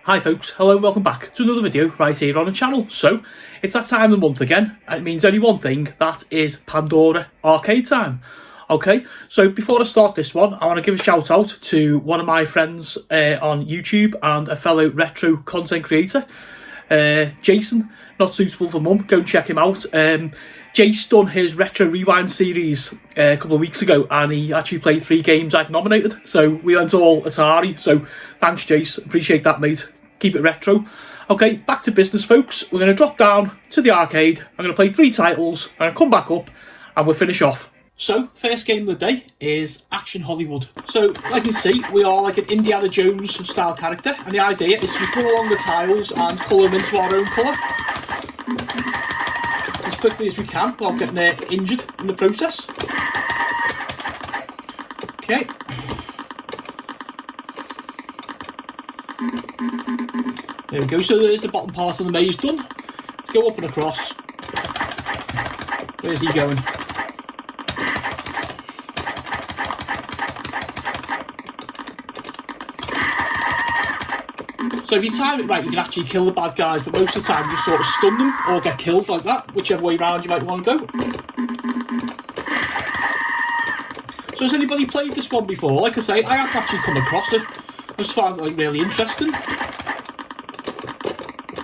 Hi folks, hello and welcome back to another video right here on the channel. So, it's that time of the month again, and it means only one thing, that is Pandora arcade time. Okay, so before I start this one, I want to give a shout out to one of my friends on YouTube and a fellow retro content creator, Jason, not suitable for mum. Go and check him out. Jace done his Retro Rewind series a couple of weeks ago, and he actually played 3 games I've nominated, so we went all Atari. So thanks Jace, appreciate that mate, keep it retro. Okay, back to business folks. We're going to drop down to the arcade, I'm going to play 3 titles, and I'll come back up and we'll finish off. So, first game of the day is Action Hollywood. So, like you can see, we are like an Indiana Jones style character, and the idea is to go along the tiles and colour them into our own colour as quickly as we can without getting injured in the process. Okay. There we go, so there's the bottom part of the maze done. Let's go up and across. Where's he going? So if you time it right, you can actually kill the bad guys, but most of the time you just sort of stun them or get killed like that, whichever way around you might want to go. So has anybody played this one before? Like I say, I haven't actually come across it. I just found it like really interesting.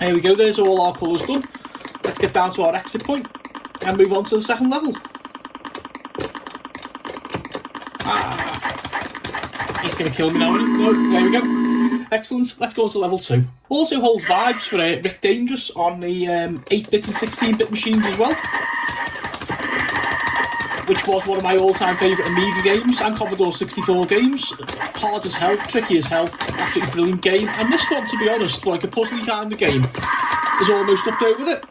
There we go, there's all our colours done. Let's get down to our exit point and move on to the second level. He's going to kill me now. No, there we go. Excellent, let's go on to level 2. Also holds vibes for Rick Dangerous on the 8-bit and 16-bit machines as well, which was one of my all-time favourite Amiga games and Commodore 64 games. Hard as hell, tricky as hell, absolutely brilliant game. And this one, to be honest, for like a puzzly kind of game, is almost up there with it.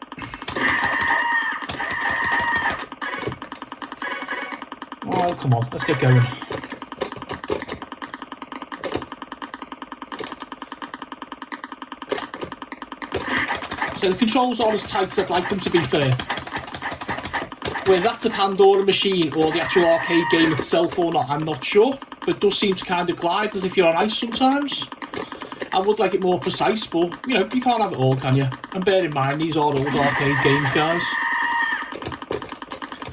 Oh, come on, let's get going. So the controls aren't as tight as I'd like them to be, fair. Whether that's a Pandora machine or the actual arcade game itself or not, I'm not sure. But it does seem to kind of glide as if you're on ice sometimes. I would like it more precise, but you know, you can't have it all, can you? And bear in mind, these are old arcade games, guys.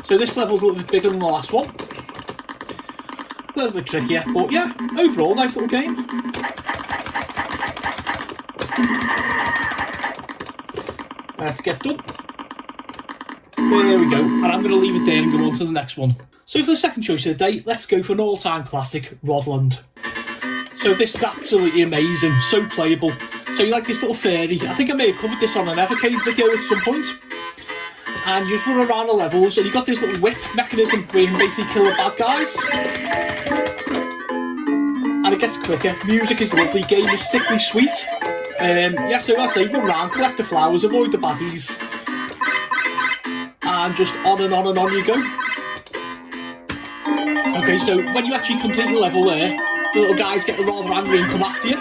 So this level's a little bit bigger than the last one. A little bit trickier, but yeah, overall, nice little game. Let's get done. There we go, and I'm going to leave it there and go on to the next one. So for the second choice of the day, let's go for an all-time classic, Rodland. So this is absolutely amazing, so playable. So you like this little fairy, I think I may have covered this on an Evercade video at some point. And you just run around the levels, and you've got this little whip mechanism where you can basically kill the bad guys. And it gets quicker, music is lovely, game is sickly sweet. Yeah, so as I say, run around, collect the flowers, avoid the baddies, and just on and on and on you go. Okay, so when you actually complete the level there, the little guys get rather angry and come after you.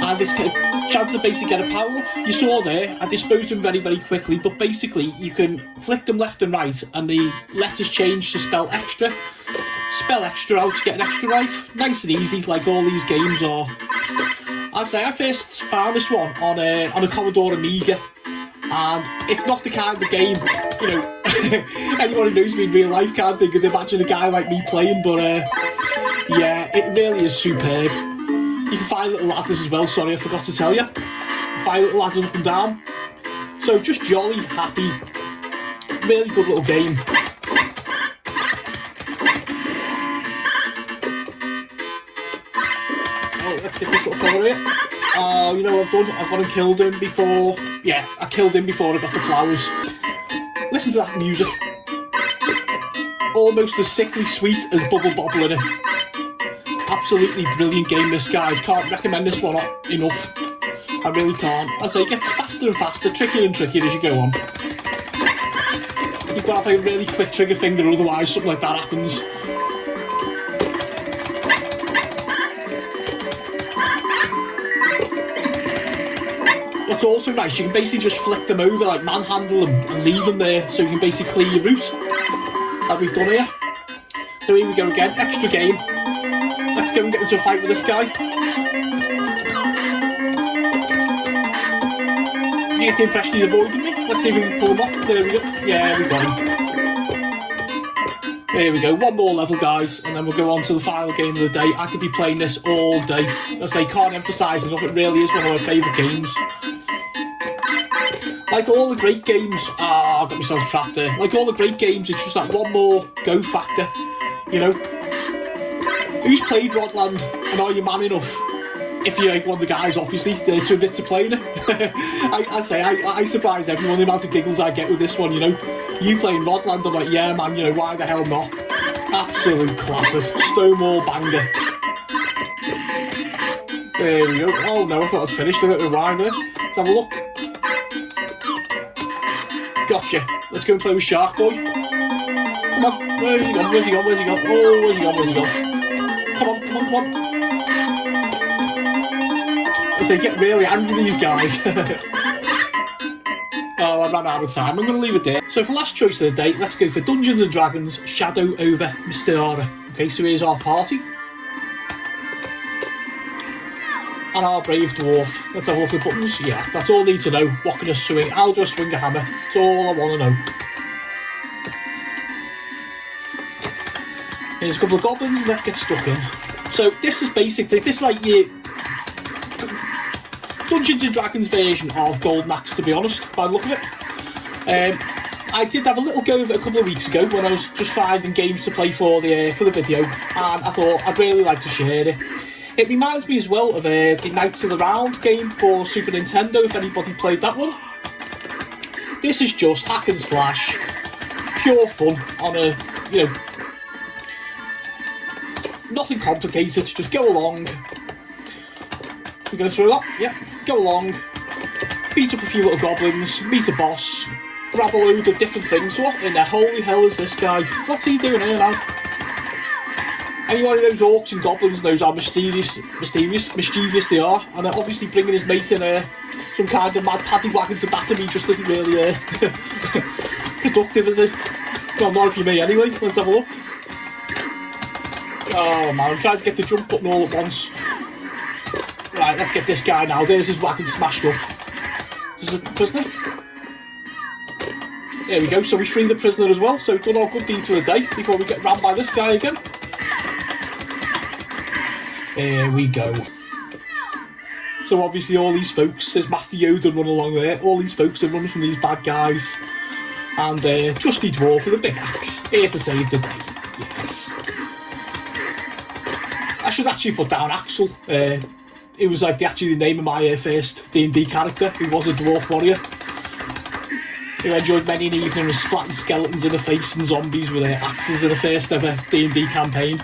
And this chance to basically get a power up. You saw there, I disposed them very, very quickly, but basically you can flick them left and right, and the letters change to spell extra. Spell extra out to get an extra life. Nice and easy, like all these games are. I say I first found this one on a Commodore Amiga, and it's not the kind of game, you know, anyone who knows me in real life can't think of imagine a guy like me playing, but yeah, it really is superb. You can find little ladders as well, sorry I forgot to tell you. You can find little ladders up and down. So just jolly, happy, really good little game. Let's get this little fella here. Oh, you know what I've done? I've gone and killed him before. Yeah, I killed him before I got the flowers. Listen to that music. Almost as sickly sweet as Bubble Bobble in it. Absolutely brilliant game, this, guys. Can't recommend this one enough. I really can't. As I say, it gets faster and faster, trickier and trickier as you go on. You've got to have a really quick trigger finger, otherwise something like that happens. What's also nice, you can basically just flick them over, like manhandle them and leave them there, so you can basically clear your route, like we've done here. So here we go again, extra game. Let's go and get into a fight with this guy. Get the impression he's avoiding me. Let's see if we can pull him off. There we go. Yeah, we got him. There we go. One more level, guys, and then we'll go on to the final game of the day. I could be playing this all day. As I can't emphasise enough, it really is one of my favourite games. Like all the great games, I got myself trapped there. Like all the great games, it's just that one more go factor, you know. Who's played Rodland, and are you man enough? If you're like one of the guys, obviously, to admit to playing it. I surprise everyone the amount of giggles I get with this one, you know. You playing Rodland, I'm like, yeah man, you know, why the hell not? Absolute classic. Stonewall banger. There we go. Oh no, I thought I'd finished a bit of wine there. Let's have a look. Gotcha. Let's go and play with Shark Boy. Come on. Where's he gone? Where's he gone? Where's he gone? Oh, where's he gone? Where's he gone? Come on, come on, come on. I say, get really angry with these guys. Oh, I ran out of time. I'm going to leave it there. So for last choice of the day, let's go for Dungeons and Dragons Shadow over Pandora. Okay, so here's our party. And our brave dwarf. Let's have a look at the buttons. Yeah, that's all I need to know. What can I swing? How do I swing a hammer? That's all I want to know. Here's a couple of goblins. Let's get stuck in. So this is basically, this is like your Dungeons and Dragons version of Golden Axe, to be honest, by the look of it. I did have a little go of it a couple of weeks ago when I was just finding games to play for the video, and I thought I'd really like to share it. It reminds me as well of the Knights of the Round game for Super Nintendo, if anybody played that one. This is just hack and slash, pure fun on a, you know, nothing complicated, just go along. We're going to throw that, yep, go along, beat up a few little goblins, meet a boss, grab a load of different things. What in the holy hell is this guy? What's he doing here now? Anyone who knows orcs and goblins knows how mischievous they are, and they're obviously bringing his mate in some kind of mad paddy wagon to batter me just isn't really productive, is it? Well, not if you're me anyway. Let's have a look. Oh man, I'm trying to get the jump button all at once. Right, let's get this guy now. There's his wagon smashed up. This is a prisoner. There we go, so we free the prisoner as well, so done our good deed for the day before we get rammed by this guy again. There we go. So obviously all these folks, there's Master Yoda running along there, all these folks are running from these bad guys. And Trusty Dwarf with a big axe, here to save the day. Yes. I should actually put down Axel. It was like actually the name of my first D&D character, who was a dwarf warrior. Who enjoyed many an evening with splatting skeletons in the face and zombies with axes in the first ever D&D campaign.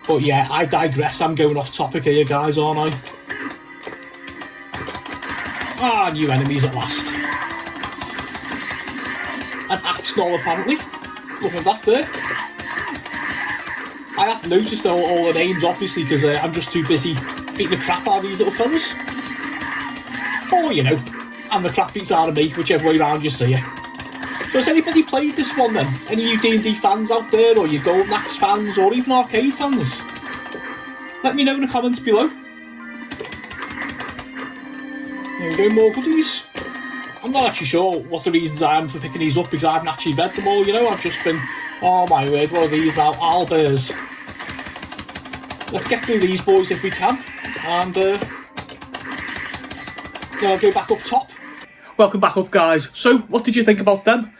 But yeah, I digress, I'm going off topic here guys, aren't I? Ah, new enemies at last. An axe knoll apparently. Look at that there. I haven't noticed all the names obviously because I'm just too busy beating the crap out of these little fellas. Or you know, and the crap beats out of me, whichever way around you see it. So has anybody played this one then? Any of you D&D fans out there, or you Golden Axe fans, or even arcade fans? Let me know in the comments below. There we go, more goodies. I'm not actually sure what the reasons I am for picking these up because I haven't actually read them all, you know. I've just been, oh my word, what are these now? Owlbears. Let's get through these boys if we can. And then I'll go back up top. Welcome back up guys. So what did you think about them?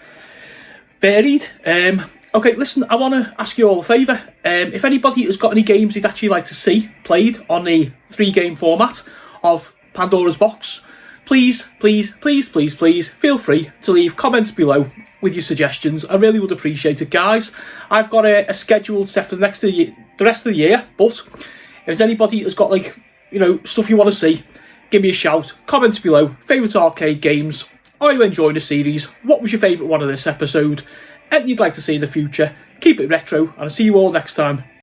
Varied. Okay, listen, I want to ask you all a favour. If anybody has got any games they'd actually like to see played on the 3-game format of Pandora's Box, please feel free to leave comments below with your suggestions. I really would appreciate it guys. I've got a scheduled set for the rest of the year, but if there's anybody that's got like, you know, stuff you want to see, give me a shout. Comments below. Favourite arcade games. Are you enjoying the series? What was your favourite one of this episode? Anything you'd like to see in the future? Keep it retro, and I'll see you all next time.